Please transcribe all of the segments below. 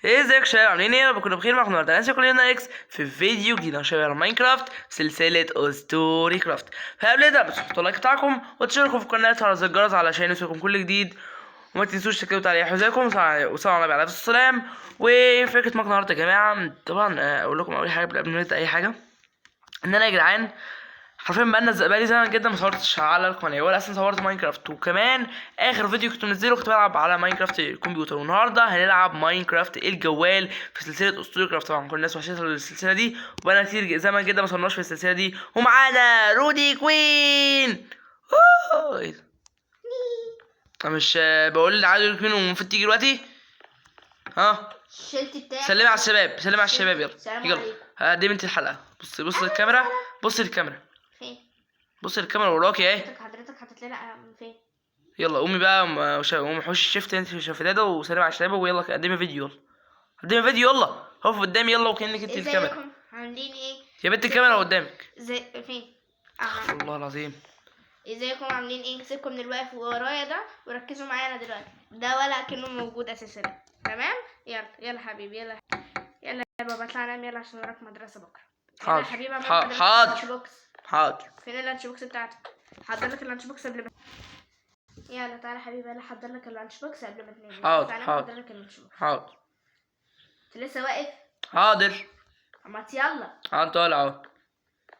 ازيك يا شباب، عاملين ايه؟ كنا بخير معاكم النهارده. انا كلنا اكس في فيديو جديد يا شباب على ماينكرافت سلسله ستوري كرافت. فقبل ده بس تحطوا لايك بتاعكم وتشتركوا في القناه وتفعلوا زر الجرس علشان يوصلكم كل جديد، وما تنسوش تكتبوا تعليق حزاكم وصلوا على النبي عليه السلام. وفكره معاكم النهارده يا جماعه، طبعا اقول لكم اول حاجه قبل ما نبدا اي حاجه، ان انا يا جدعان حرفيا بقالي زمان جدا ما صورتش على القناه، ولا اصلا صورت ماينكرافت. وكمان اخر فيديو كنت منزله كنت بلعب على ماينكرافت الكمبيوتر، والنهارده هنلعب ماينكرافت الجوال في سلسله اسطوري كرافت. طبعا كل الناس وحشتها السلسله دي، وبقالنا كتير زمان جدا ما صورناش في السلسله دي. ومعانا رودي كوين. ايه ده؟ انا مش بقول عادي رودي كوين ومفروض تيجي دلوقتي؟ ها الشلت بتاعك. سلمي على الشباب، سلمي على الشباب، يلا سلام يلا. عليكم. دي بنت الحلقه. بص الكاميرا، بص الكاميرا، فين بص الكاميرا وراكي اهي. حضرتك حطيت لنا فين؟ يلا قومي بقى، قومي حوشي الشفت انت في الشفتات وسلمي على الشباب، ويلا قدمي فيديو، يلا قدمي فيديو، يلا اقف قدامي يلا وكأنك انت الكاميرا. ازيكم عاملين ايه؟ يا بنت الكاميرا قدامك. فين؟ والله العظيم. ازيكم عاملين ايه؟ سيبكم من الواقف ورايا ده وركزوا معايا انا دلوقتي، ده ولا كأنه موجود اساسا. تمام؟ يلا حبيبي، يلا يا بابا اطلع نام، يلا عشان وراك مدرسة بكرة. يلا يا حبيبي، حاضر. فين اللانش بوكس بتاعتك؟ حضر لك اللانش بوكس قبل ما يلا تعالى حبيبي، يلا حضر لك اللانش بوكس قبل ما تنام. حاضر لك اللانش بوكس. حاضر انت لسه واقف؟ حاضر اما يلا. طالع اهو.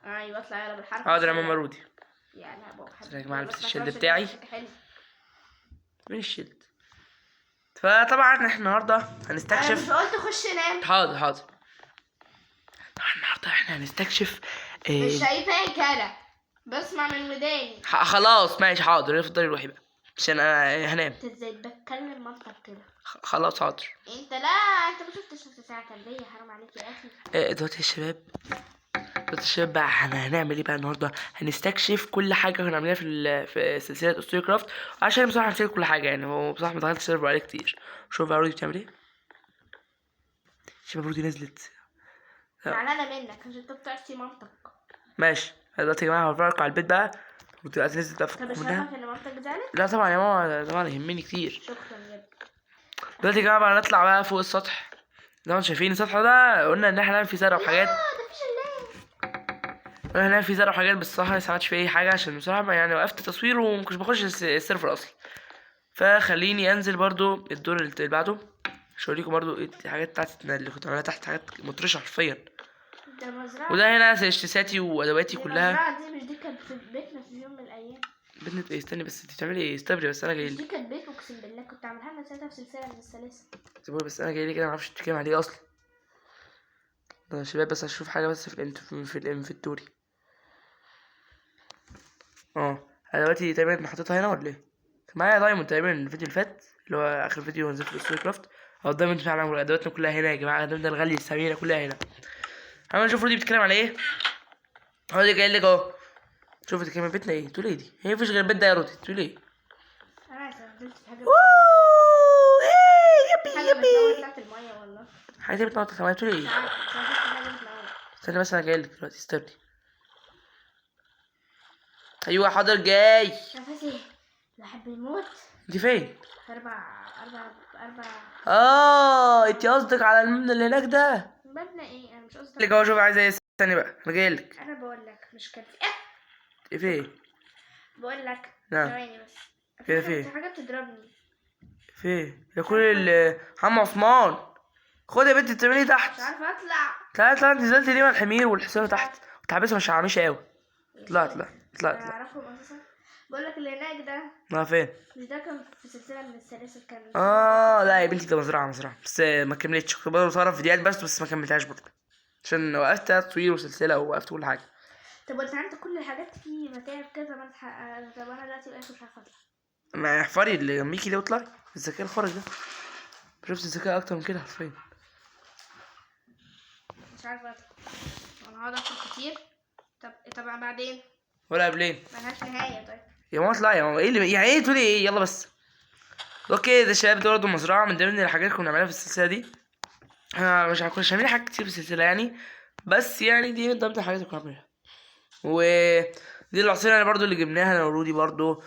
ايوه اطلع يلا بالحرف. حاضر يا ماما رودي. يلا يا بابا يا جماعه البس بس الشيلد ما بتاعي. حلو. فين الشيلد؟ فطبعا احنا النهارده انا مش هنستكشف. قلت خش نام؟ حاضر. طبعا النهارده احنا هنستكشف. مش شايفاك انا، بسمع من وداني. خلاص ماشي حاضر، افضلي روحي بقى عشان انا هنام. انت ازاي بتكلم منطق كده؟ خلاص حاضر. انت ما شفتش نص ساعه كان ليا، حرام عليك يا اخي. دلوقتي يا شباب بقى هنعمل ايه بقى النهارده؟ هنستكشف كل حاجه كنا عاملينها في سلسله اسطوري كرافت، عشان بصراحه هنشيل كل حاجه يعني. هو بصراحه ما دخلتش السيرفر عليه كتير. شوف بقى رودي بتعمل ايه. شباب رودي نزلت. زعلانه منك عشان انت بتعصي منطق. ماشي دلوقتي يا جماعه هفرجكم على البيت بقى. ودلوقتي نزلت بقى في طب مش كلها. عارفه ان منطق زعلت؟ لا طبعا يا ماما، طبعا يهمني كتير. شكرا يا ابني. دلوقتي يا جماعه بقى نطلع بقى فوق السطح. زي ما انتم شايفين السطح ده قلنا ان احنا نعمل فيه زرع وحاجات. ده في شلال. قلنا هنعمل فيه زرع وحاجات، بس الصراحه لسه معملتش فيه اي حاجه عشان بصراحه يعني وقفت تصوير ومكنتش بخش السيرفر اصلا. فخليني انزل برضو الدور اللي بعده، مش هوريكم برضو ايه الحاجات بتاعتي اللي كنت عاملها تحت، حاجات مطرشه حرفيا. ده مزرعه. وده هنا اشتساتي وادواتي كلها. المزرعه دي مش دي كانت في بيتنا في يوم من الايام؟ بنت ايه؟ استني بس، انت بتعملي ايه؟ استبري بس، انا مش جايلك. دي كانت بيت، اقسم بالله كنت عاملها لنا ساعتها في سلسله من السلاسل. استبري بس، انا جايلك كده معرفش بتتكلم عليه اصلا. ده يا شباب بس اشوف حاجه بس في الانفنتوري. انا دلوقتي تقريبا حطيتها هنا ولا ايه؟ كان معايا دايموند تقريبا الفيديو اللي فات، اللي هو اخر فيديو نزلته في ستوري كرافت. او دايموند فعلا، ادواتنا كلها هنا يا جماعه، ادواتنا الغاليه الثمينه كلها هنا. هنشوف نشوف رودي بتتكلم على ايه. رودي جاي لك اهو. شوف بتتكلم بيتنا ايه؟ تقول ايه دي؟ هي مفيش غير البيت ده يا رودي، تقول ايه؟ انا عايزه نزلت في حاجه. ايه حاجه بتنور تحت الميه والله. حاجه بتنطط كمان، تقول ايه؟ استنى بس انا جاي لك دلوقتي، استني. ايوه حاضر جاي. نفسي بحب الموت. انت فين؟ أربع. انت قصدك على المبنى اللي هناك ده؟ مبنى ايه؟ انا مش قصدي لك اهو، شوف عايزه ايه. استني بقى انا جاي لك. انا بقول لك مش كده. ايه في ايه؟ بقول لك نعم. ثواني بس. كده في ايه؟ في حاجه بتضربني. في ايه؟ يا كل عم عثمان، خد يا بنتي بتعملي تحت. مش عارفه اطلع. طلعت انت نزلت ليه مع الحمير والحصان تحت وتحبسهم مش عامشه قوي. طلعت. اعرفهم اساسا. بقول لك اللي هناك ده. ما فين؟ مش ده كان في سلسله من السلاسل كان. لا يا بنتي ده مزرعه بس ما كملتش، كنت برضه صارف فيديوهات بس ما كملتهاش برضه عشان وقفت تصوير وسلسله ووقفت كل حاجه. طب وانت عندك كل الحاجات في متاعب كذا ما طب انا دلوقتي واقف مش عارفه اطلع. ما احفري اللي جنبيكي ده واطلعي. الذكاء الخارق ده، شفت الذكاء اكتر من كده حرفيا. مش عارفه اطلع. انا هقعد احفر كتير. طب بعدين ولا قبلين ملهاش نهايه. طيب يا ماما اطلعي يا ماما، ايه اللي يعني ايه تقولي ايه؟ يلا بس. اوكي ده الشباب ده برضه مزرعه من ضمن الحاجات اللي كنا بنعملها في السلسله دي. مش كنا عاملين حاجات كتير في السلسله يعني، بس يعني دي من ضمن الحاجات اللي كنا بنعملها. ودي العصير انا برضو اللي جبناها انا ورودي برضو.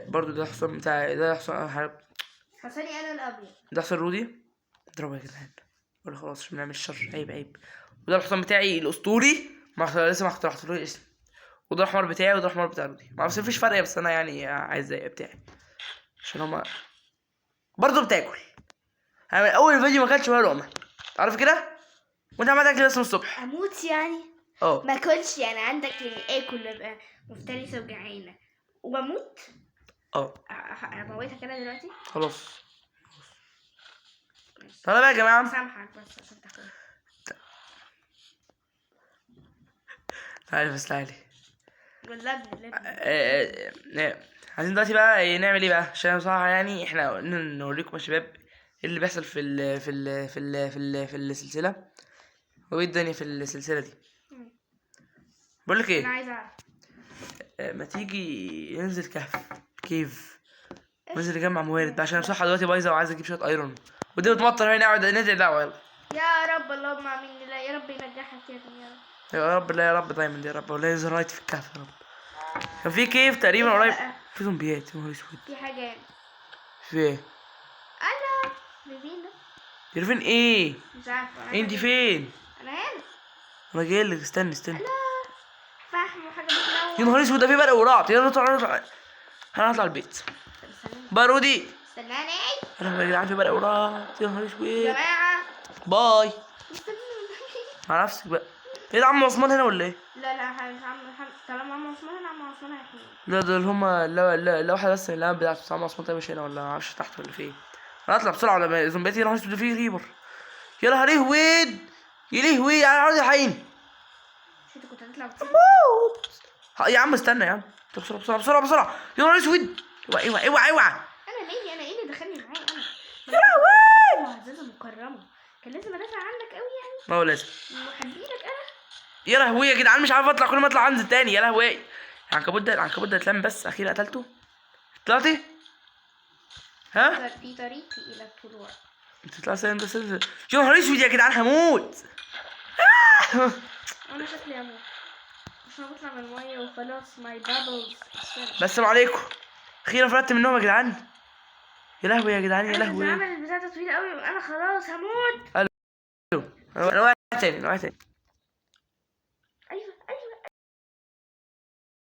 برضو ده حصان بتاعي، ده حصان حسني انا الابيض. ده حصان رودي، اضربه يا جدعان. ولا خلاص عشان نعمل الشر، عيب عيب. وده الحصان بتاعي الاسطوري، لسه ما اخترعتلوش اسم. وده الحمار بتاعي وده الحمار بتاع رودي. ما اعرفش مفيش فرق، بس انا يعني عايز زي بتاعي عشان هما برضه بتاكل. يعني اول فيديو ما كانش ولا لقمه، تعرف كده؟ وانت عمال تاكل بس من الصبح. اموت يعني؟ اه ما اكلش يعني، عندك يعني اكل ابقى مفترسه وجعانه وبموت؟ اه اموتك انا دلوقتي؟ خلاص. تعالى بقى يا جماعه. سامحك بس عشان تاكل. تعالى بس تعالى. واللبن عايزين دلوقتي بقى نعمل ايه بقى؟ عشان بصراحه يعني احنا قلنا نوريكم يا شباب ايه اللي بيحصل في السلسله، وايه الدنيا في السلسله دي. بقول لك انا ايه، عايزه اعرف. ما تيجي ننزل كيف ننزل نجمع موارد بقى، عشان بصراحه دلوقتي بايظه وعايز اجيب شويه ايرون، ودي بتمطر هنا، نقعد ندعي دعوه. يلا يا رب، اللهم امين. لا يا رب ينجحك يا ابني، يا رب. يا رب، لا يا رب دايما يا رب، ولا ينزل رايت في الكهف يا رب. كان في كيف تقريبا إيه ده قريب، بقى؟ في زومبيات. يا نهار اسود، في حاجه يعني. في ايه؟ انا فين ده؟ انت فين ايه؟ مش عارفه انا. انت حاجة. فين؟ انا هنا. انا جايلك، استنى. لا فاهم حاجه يا بتنور. نهار اسود، ده في برق ورعد. يلا نطلع هنطلع البيت. طب استناني. بارودي. استناني انا يا جدعان في برق ورعد، يا نهار اسود. جماعه. باي استنوني. مع نفسك بقى. ايه ده، عم عثمان هنا ولا ايه؟ لا لا مش عم طالما عم عثمان، عم عثمان هيحميني. لا دول هما، لا واحدة بس من اللعبة بتاعت عم عثمان. طيب مش هنا ولا معرفش تحت ولا فين. انا اطلع بسرعة لما زومبياتي. يا نهار اسود، في ريبر. يا نهار اسود، يا لهوي، انا عاوز الحقيني. مش انت كنت هتطلع بتسيب؟ يا عم استنى يا عم، طب بسرعة. يا نهار اسود، اوعى. انا ليه؟ انا ايه اللي دخلني معايا انا؟ يا لهوي، معززه مكرمه، كان لازم ادافع عنك قوي يعني. ما هو لازم. محبينك انا. يا لهوي يا جدعان، مش عارف اطلع، كل ما اطلع انزل تاني. يا لهوي، العنكبوت ده اتلم، بس اخيرا قتلته. طلعتي؟ ها؟ في طريقي الى الطلوع. انت تطلع سلم ده سلم. يا نهار اسود يا جدعان، هموت. انا شكلي اموت عشان بطلع من الميه وخلاص. ماي بابلز. بس السلام عليكم، اخيرا فلتت منهم يا جدعان. يا لهوي يا جدعان، يا انا لهوي. بعمل البتاع ده طويل قوي، انا خلاص هموت. انا واقع تاني.